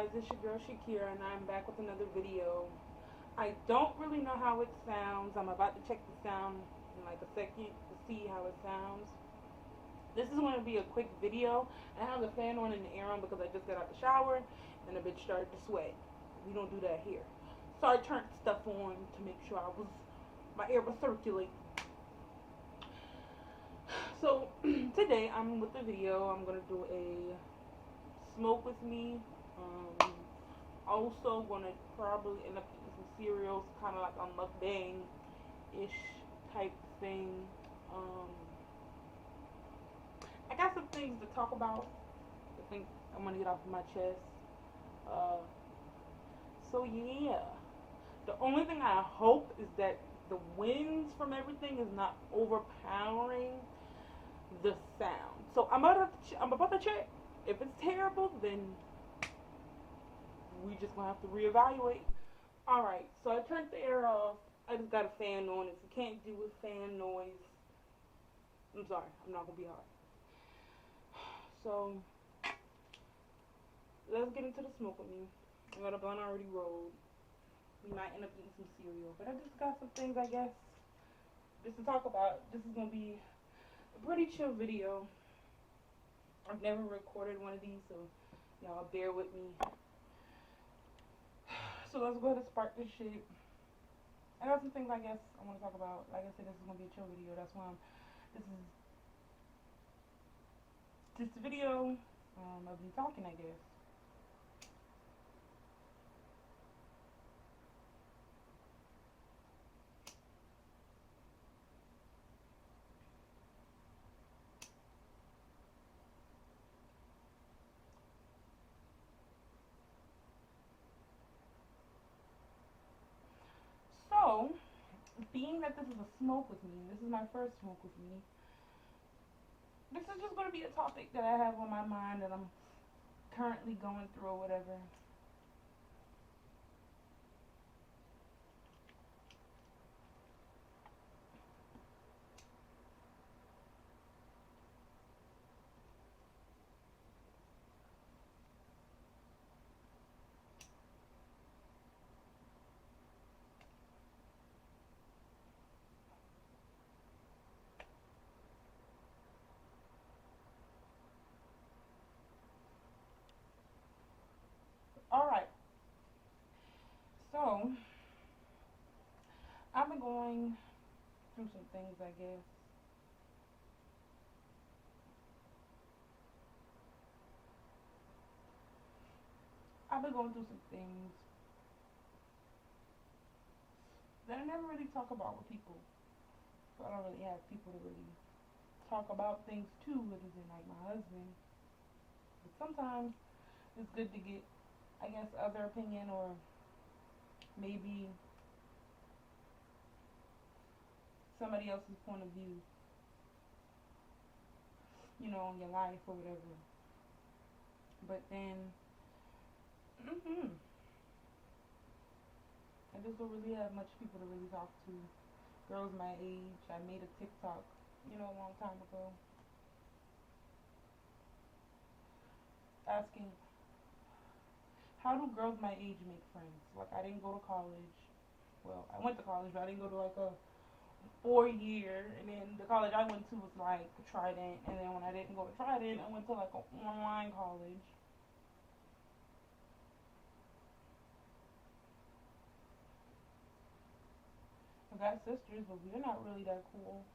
guys, it's your girl Shakira and I'm back with another video. I don't really know how it sounds. I'm about to check the sound in like a second to see how it sounds. This is going to be a quick video. I have the fan on and the air on because I just got out the shower and the bitch started to sweat. We don't do that here. So I turned stuff on to make sure my air was circulating. So today I'm with the video. I'm going to do a smoke with me. Also gonna probably end up eating some cereals, kind of like a mukbang-ish type thing. Um, I got some things to talk about. I think I'm gonna get off of my chest. Uh, so yeah, the only thing I hope is that the winds from everything is not overpowering the sound. So I'm about to check. If it's terrible, then we just gonna have to reevaluate. Alright, so I turned the air off. I just got a fan on. If you can't do with fan noise, I'm sorry, I'm not gonna be hard. So let's get into the smoke with me. I got a blunt already rolled. We might end up eating some cereal, but I just got some things, I guess, just to talk about. This is gonna be a pretty chill video. I've never recorded one of these, so y'all bear with me. So let's go ahead and spark this shit. I got some things I guess I want to talk about. Like I said, this is gonna be a chill video. That's why this is just a video of me talking, I guess. So, being that this is a smoke with me, this is my first smoke with me. This is just gonna be a topic that I have on my mind that I'm currently going through or whatever. All right. So, I've been going through some things, I guess. I've been going through some things that I never really talk about with people. So I don't really have people to really talk about things to, other than like my husband. But sometimes it's good to get, I guess, other opinion or maybe somebody else's point of view, on your life or whatever. But then, I just don't really have much people to really talk to. Girls my age. I made a TikTok, a long time ago, asking how do girls my age make friends? Like, I didn't go to college. Well, I went to college, but I didn't go to like a 4 year. And then the college I went to was like Trident. And then when I didn't go to Trident, I went to like an online college. I got sisters, but we're not really that cool.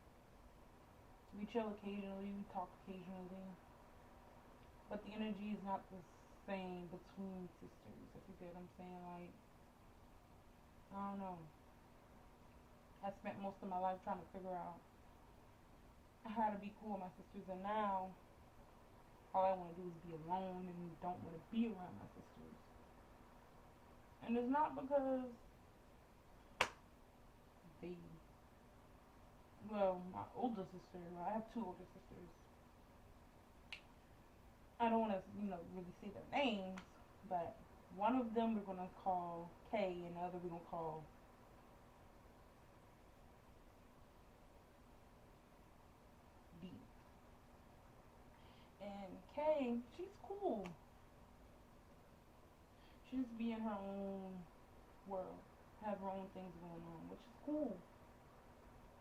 We chill occasionally, we talk occasionally, but the energy is not the same between sisters, if you get what I'm saying. Like, I don't know. I spent most of my life trying to figure out how to be cool with my sisters, and now all I want to do is be alone and don't want to be around my sisters. And it's not because they, well, my older sister, I have two older sisters. I don't want to, really say their names, but one of them we're going to call K, and the other we're going to call D. And K, she's cool. She just be in her own world, have her own things going on, which is cool.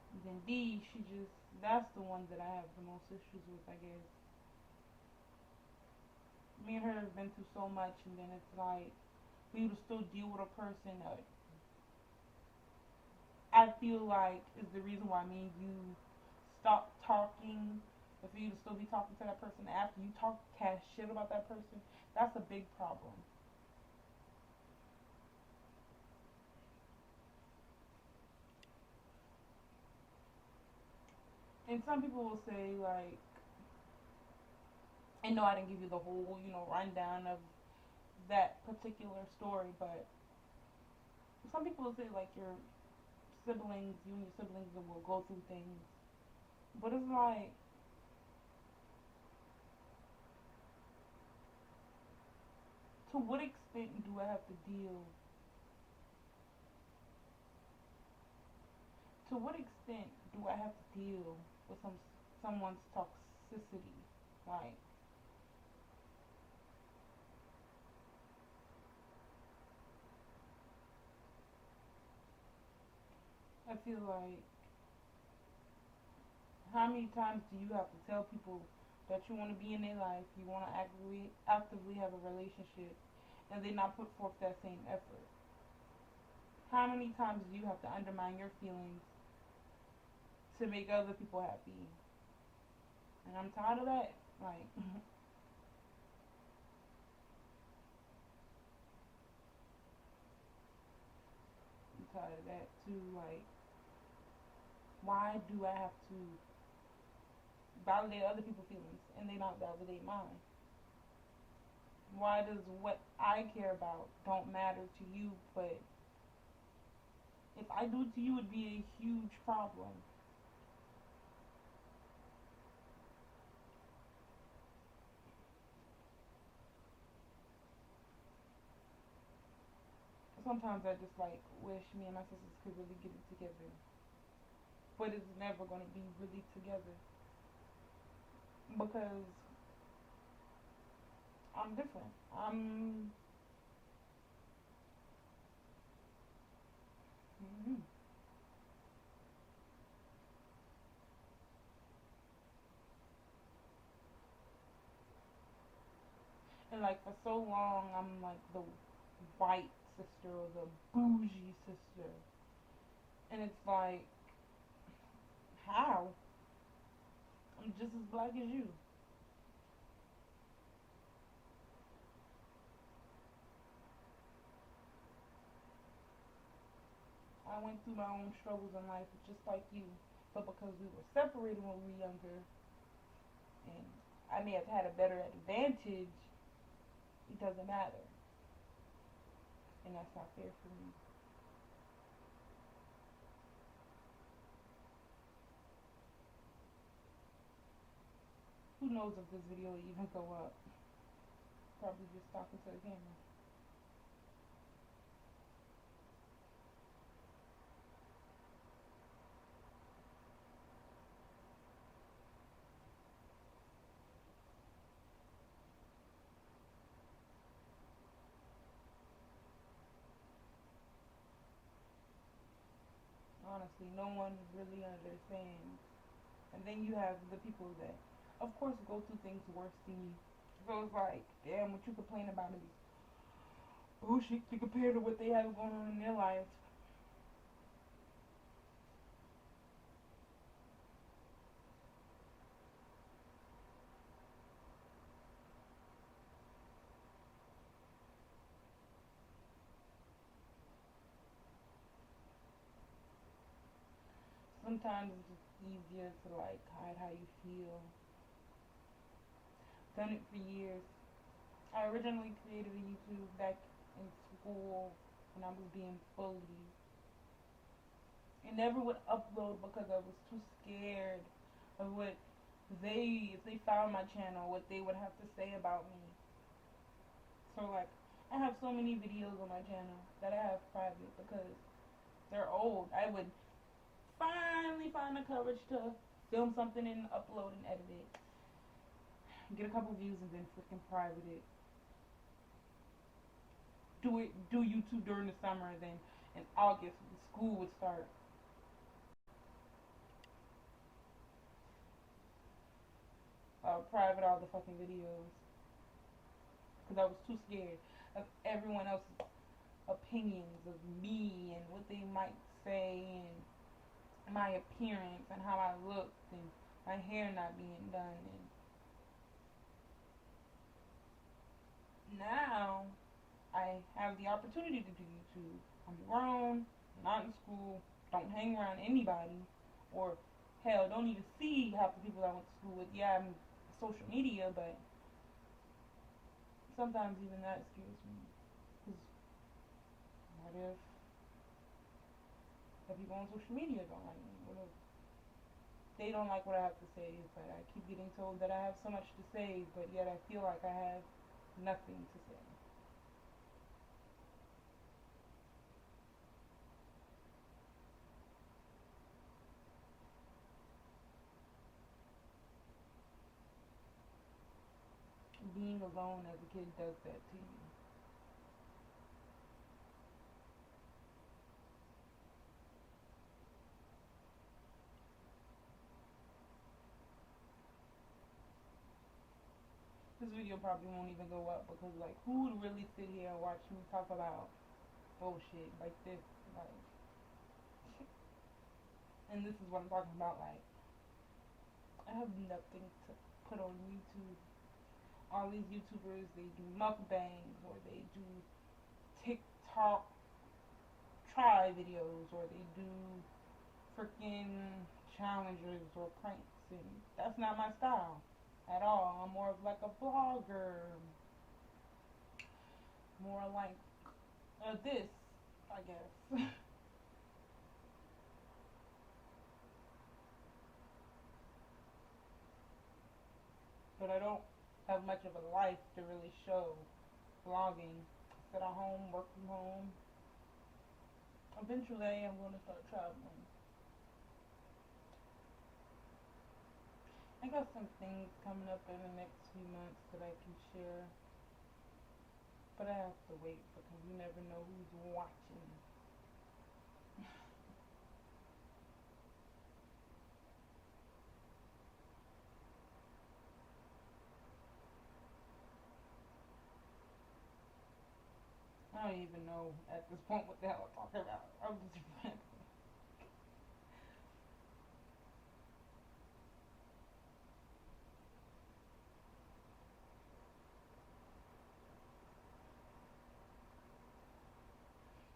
And then D, she just, that's the one that I have the most issues with, I guess. Me and her have been through so much, and then it's like, for you to still deal with a person that I feel like is the reason why me and you stop talking, but for you to still be talking to that person after you talk cash shit about that person, that's a big problem. And some people will say like, and no, I didn't give you the whole, rundown of that particular story, but some people will say like your siblings, you and your siblings will go through things, but it's like, to what extent do I have to deal? To what extent do I have to deal with someone's toxicity? Like, I feel like, how many times do you have to tell people that you want to be in their life, you want to actively have a relationship, and they not put forth that same effort? How many times do you have to undermine your feelings to make other people happy? And I'm tired of that. Like, I'm tired of that too. Like, why do I have to validate other people's feelings and they not validate mine? Why does what I care about don't matter to you, but if I do it to you, it'd be a huge problem? Sometimes I just like wish me and my sisters could really get it together, but it's never gonna be really together because I'm different. Mm-hmm. And like for so long, I'm like the white sister or the bougie sister, and it's like, how? I'm just as black as you. I went through my own struggles in life just like you, but because we were separated when we were younger, and I may have had a better advantage, it doesn't matter, and that's not fair for me. Who knows if this video will even go up? Probably just talking to the camera. Honestly, no one really understands. And then you have the people that, of course, go through things worse than you. So it's like, damn, what you complain about is bullshit to compare to what they have going on in their lives. Sometimes it's just easier to like hide how you feel. Done it for years. I originally created a YouTube back in school when I was being bullied. It never would upload because I was too scared of what if they found my channel, what they would have to say about me. So like, I have so many videos on my channel that I have private because they're old. I would finally find the courage to film something and upload and edit it, get a couple views and then freaking private it. do YouTube during the summer, then in August school would start. Private all the fucking videos because I was too scared of everyone else's opinions of me and what they might say and my appearance and how I looked and my hair not being done. And now I have the opportunity to do YouTube. I'm grown, not in school, don't hang around anybody, or hell, don't even see half the people I went to school with. Yeah, I'm social media, but sometimes even that scares me. Because what if the people on social media don't like me? What if they don't like what I have to say? But I keep getting told that I have so much to say, but yet I feel like I have nothing to say. Being alone as a kid does that to you. This video probably won't even go up because, like, who would really sit here and watch me talk about bullshit like this? Like, and this is what I'm talking about. Like, I have nothing to put on YouTube. All these YouTubers, they do mukbangs or they do TikTok try videos or they do freaking challenges or pranks, and that's not my style at all. I'm more of like a vlogger, more like this, I guess. But I don't have much of a life to really show vlogging. Sit at home, work from home. Eventually, I'm going to start traveling. I got some things coming up in the next few months that I can share, but I have to wait because you never know who's watching. I don't even know at this point what the hell I'm talking about. I'm just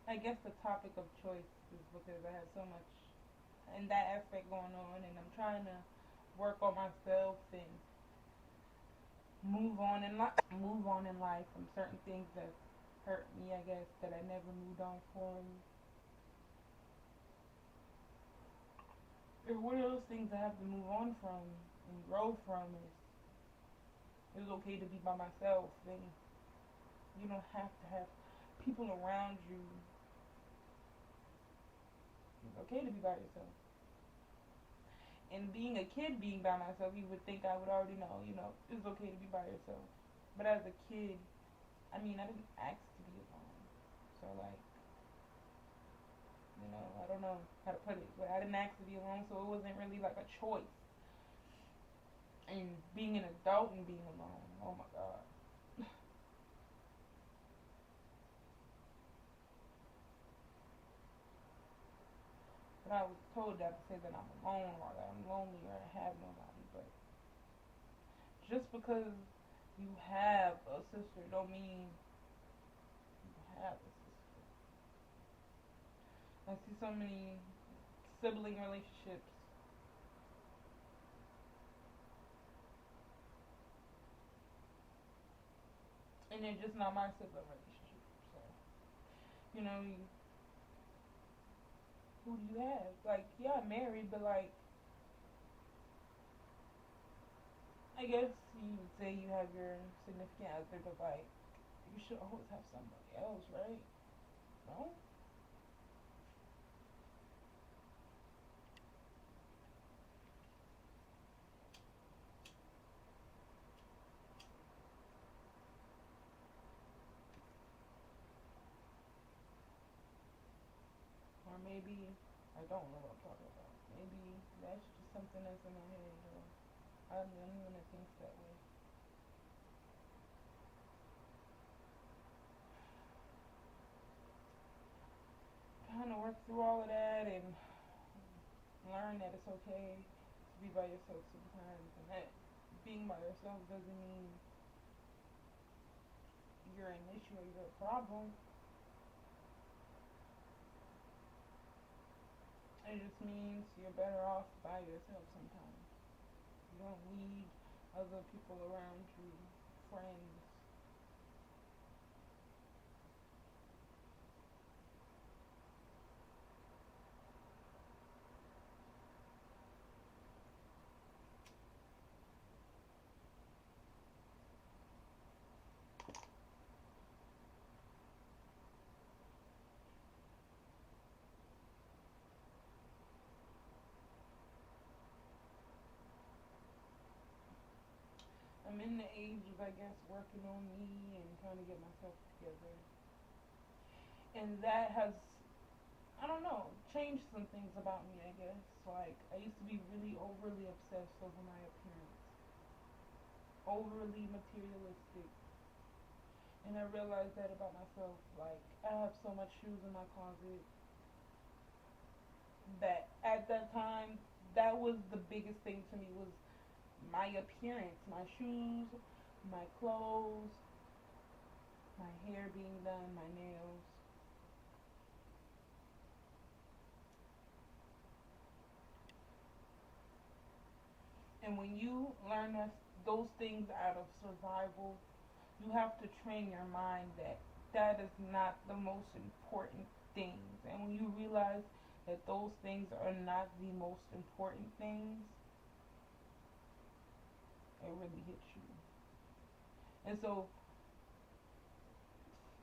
I guess the topic of choice is because I have so much in that aspect going on, and I'm trying to work on myself and move on in life from certain things that hurt me. I guess that I never moved on from. And one of those things I have to move on from and grow from is it's okay to be by myself, and you don't have to have people around you. It's okay to be by yourself. And being a kid, being by myself, you would think I would already know, it's okay to be by yourself. But as a kid, I mean, I didn't ask to be alone. So, like, I don't know how to put it, but I didn't ask to be alone, so it wasn't really like a choice. And being an adult and being alone, oh my god. But I was told that to say that I'm alone or that I'm lonely or I have nobody. But just because you have a sister don't mean you have a sister. I see so many sibling relationships, and they're just not my sibling relationship. So, you, who do you have? Like, yeah, I'm married, but like, I guess you would say you have your significant other, but like, you should always have somebody else, right? No? maybe I don't know what I'm talking about. Maybe that's just something that's in my head. Or I'm the only one that thinks that way. Kind of work through all of that and learn that it's okay to be by yourself sometimes, and that being by yourself doesn't mean you're an issue or you're a problem. It just means you're better off by yourself sometimes. You don't need other people around you, friends. I'm in the age of, I guess, working on me and trying to get myself together. And that has, I don't know, changed some things about me, I guess. Like, I used to be really overly obsessed over my appearance, overly materialistic. And I realized that about myself. Like, I have so much shoes in my closet that at that time, that was the biggest thing to me was my appearance, my shoes, my clothes, my hair being done, my nails. And when you learn those things out of survival, you have to train your mind that that is not the most important things. And when you realize that those things are not the most important things, it really hits you. And so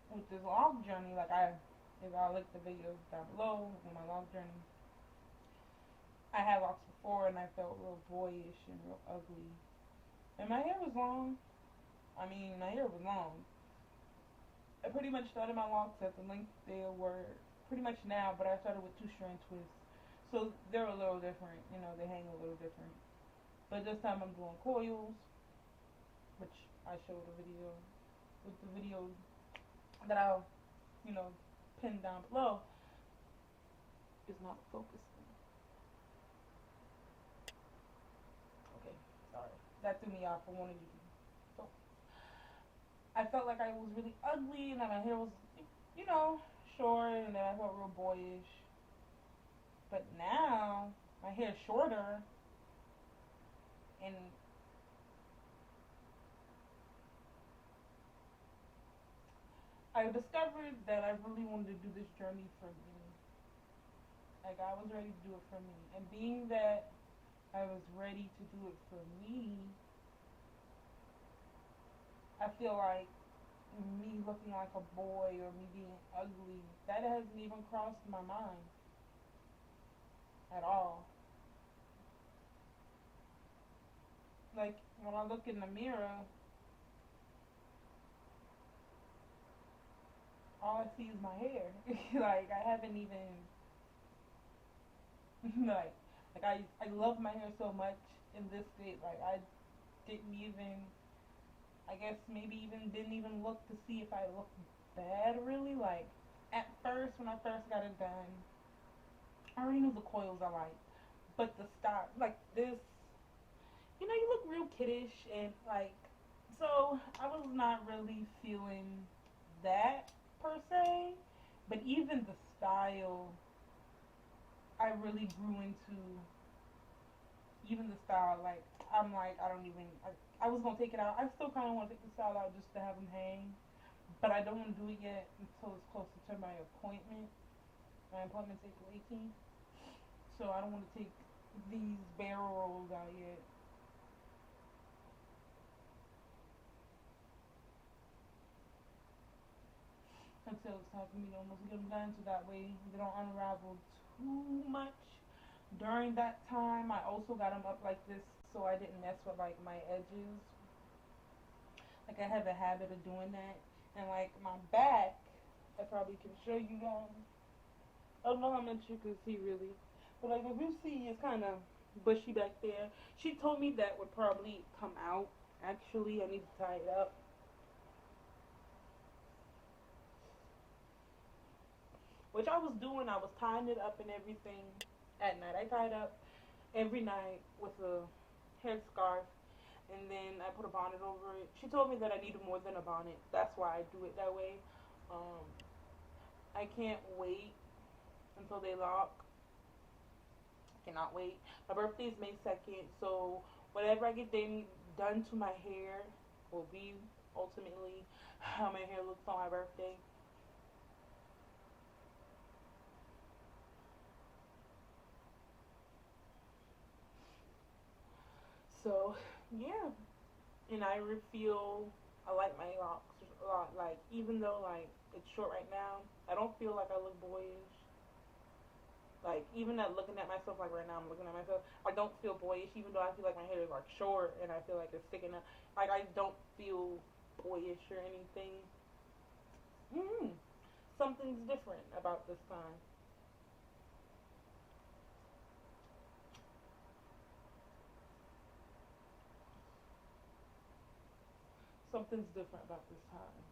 with this log journey, like if I look the videos down below on my log journey, I had locks before and I felt real boyish and real ugly. And my hair was long. I mean, my hair was long. I pretty much started my locks at the length they were pretty much now, but I started with two strand twists. So they're a little different, they hang a little different. But this time I'm doing coils, which I showed a video with the video that I'll, you know, pin down below is not focusing. Okay, sorry. That threw me off. I wanted you to. So I felt like I was really ugly and that my hair was, you know, short and that I felt real boyish. But now my hair's shorter and I discovered that I really wanted to do this journey for me. Like I was ready to do it for me. And being that I was ready to do it for me, I feel like me looking like a boy or me being ugly, that hasn't even crossed my mind at all. Like when I look in the mirror, all I see is my hair. Like I haven't even like I love my hair so much in this state. Like I didn't even I guess maybe even didn't even look to see if I looked bad really. Like at first when I first got it done, I already knew the coils I liked. But the style like this you look real kiddish and like so I was not really feeling that per se. But even the style I really grew into even the style, like I'm like I don't even. I was gonna take it out. I still kind of want to take the style out just to have them hang, but I don't want to do it yet until it's closer to my appointment. My appointment's April 18th, so I don't want to take these barrel rolls out yet until it's time for me to almost get them done, so that way they don't unravel too much. During that time, I also got them up like this so I didn't mess with like my edges. Like I have a habit of doing that, and like my back, I probably can show you guys. I don't know how much you can see really, but like if you see, it's kind of bushy back there. She told me that would probably come out. Actually, I need to tie it up, which I was doing. I was tying it up and everything at night. I tied up every night with a headscarf, and then I put a bonnet over it. She told me that I needed more than a bonnet. That's why I do it that way. Um, I can't wait until they lock. I cannot wait. My birthday is May 2nd, so whatever I get done to my hair will be ultimately how my hair looks on my birthday. So yeah, and I feel I like my locks a lot. Like even though like it's short right now, I don't feel like I look boyish. Like even at looking at myself, like right now I'm looking at myself, I don't feel boyish. Even though I feel like my hair is like short and I feel like it's sticking up, like I don't feel boyish or anything. Mm, something's different about this time. Something's different about this time.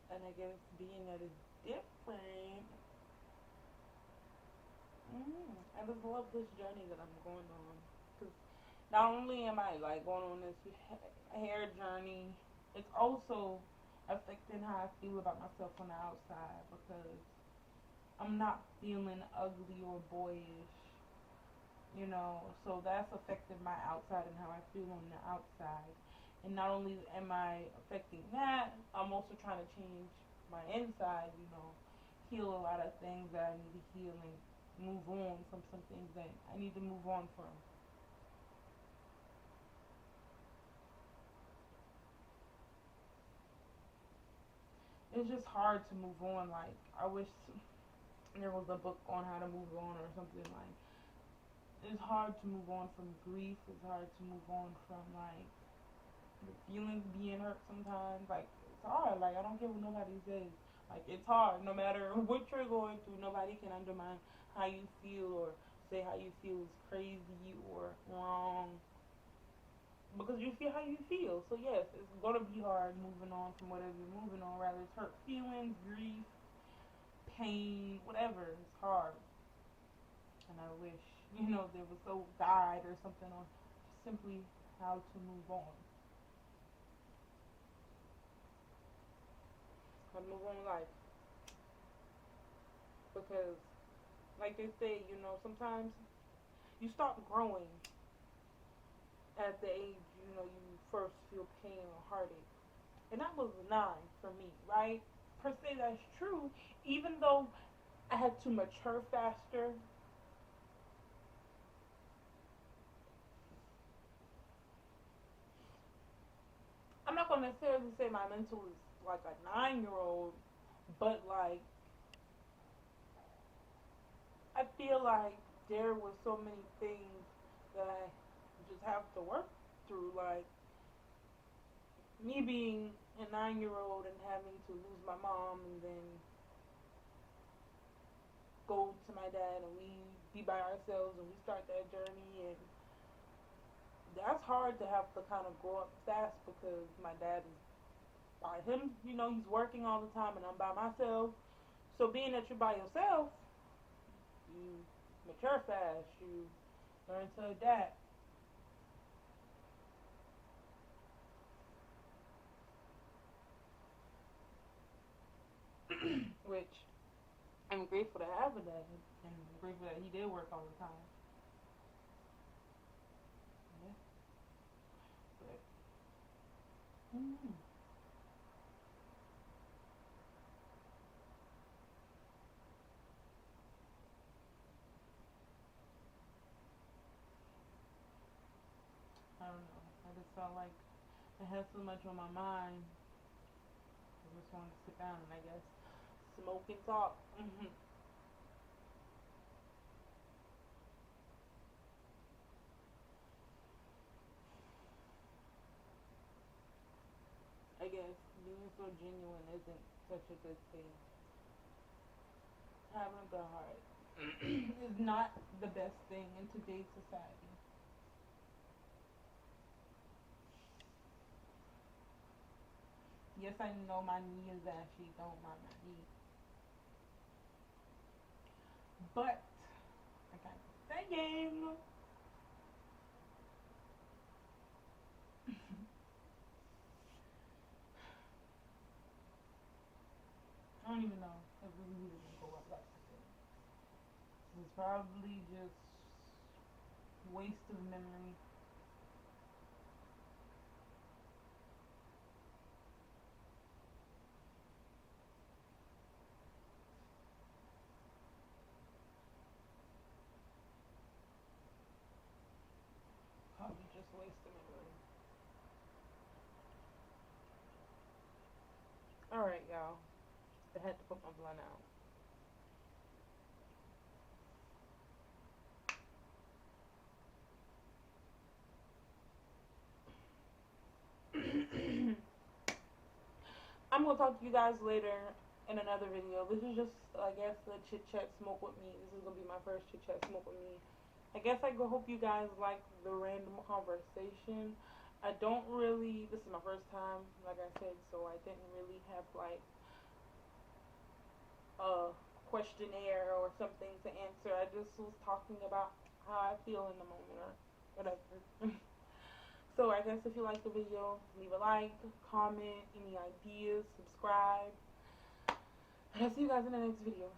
And I guess being that it's different, I just love this journey that I'm going on. Because not only am I like going on this hair journey, it's also affecting how I feel about myself on the outside because I'm not feeling ugly or boyish, so that's affected my outside and how I feel on the outside. And not only am I affecting that, I'm also trying to change my inside, heal a lot of things that I need to heal and move on from some things that I need to move on from. It's just hard to move on. Like, I wish there was a book on how to move on or something. Like, it's hard to move on from grief. It's hard to move on from, like, the feelings being hurt sometimes. Like, it's hard. Like, I don't care what nobody says. Like, it's hard. No matter what you're going through, nobody can undermine how you feel or say how you feel is crazy or wrong because you feel how you feel. So, yes, it's going to be hard moving on from whatever you're moving on, rather it's hurt feelings, grief, pain, whatever. It's hard. And I wish, there was a guide or something on simply how to move on. How to move on in life. Because like they say, sometimes you start growing at the age, you first feel pain or heartache. And that was 9 for me, right? Per se, that's true. Even though I had to mature faster, I'm not going to necessarily say my mental is like a 9-year-old, but like, I feel like there were so many things that I just have to work through. Like, me being a 9-year-old and having to lose my mom and then go to my dad and we be by ourselves and we start that journey, and that's hard to have to kind of grow up fast because my dad is by him, he's working all the time and I'm by myself. So being that you're by yourself, you mature fast, you learn to adapt. Which I'm grateful to have a dad, and I'm grateful that he did work all the time. Yeah, but mm, I don't know. I just felt like I had so much on my mind. I just wanted to sit down and I guess smoke and talk. I guess being so genuine isn't such a good thing. Having a good heart is not the best thing in today's society. Yes, I know my knee is ashy. Don't mind my knee, but I got that game. I don't even know if we need to go up like this. It's probably just waste of memory. Probably just waste of memory. All right, y'all. I had to put my blunt out. I'm gonna talk to you guys later in another video. This is just, I guess, the chit chat smoke with me. This is gonna be my first chit chat smoke with me. I guess I hope you guys like the random conversation. I don't really. This is my first time, like I said, so I didn't really have like a questionnaire or something to answer. I just was talking about how I feel in the moment or whatever. So I guess if you like the video, leave a like, comment, any ideas, subscribe. And I'll see you guys in the next video.